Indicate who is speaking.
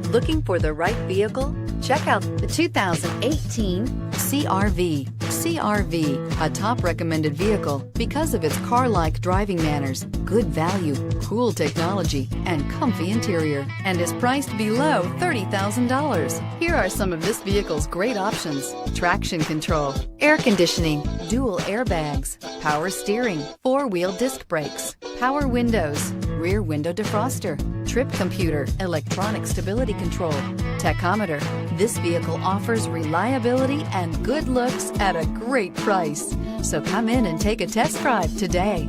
Speaker 1: Looking for the right vehicle? Check out the 2018 CR-V. CR-V, a top recommended vehicle because of its car-like driving manners, good value, cool technology, and comfy interior, and is priced below $30,000. Here are some of this vehicle's great options: traction control, air conditioning, dual airbags, power steering, four-wheel disc brakes, power windows, rear window defroster, trip computer, electronic stability control, tachometer. This vehicle offers reliability and good looks at a great price. So come in and take a test drive today.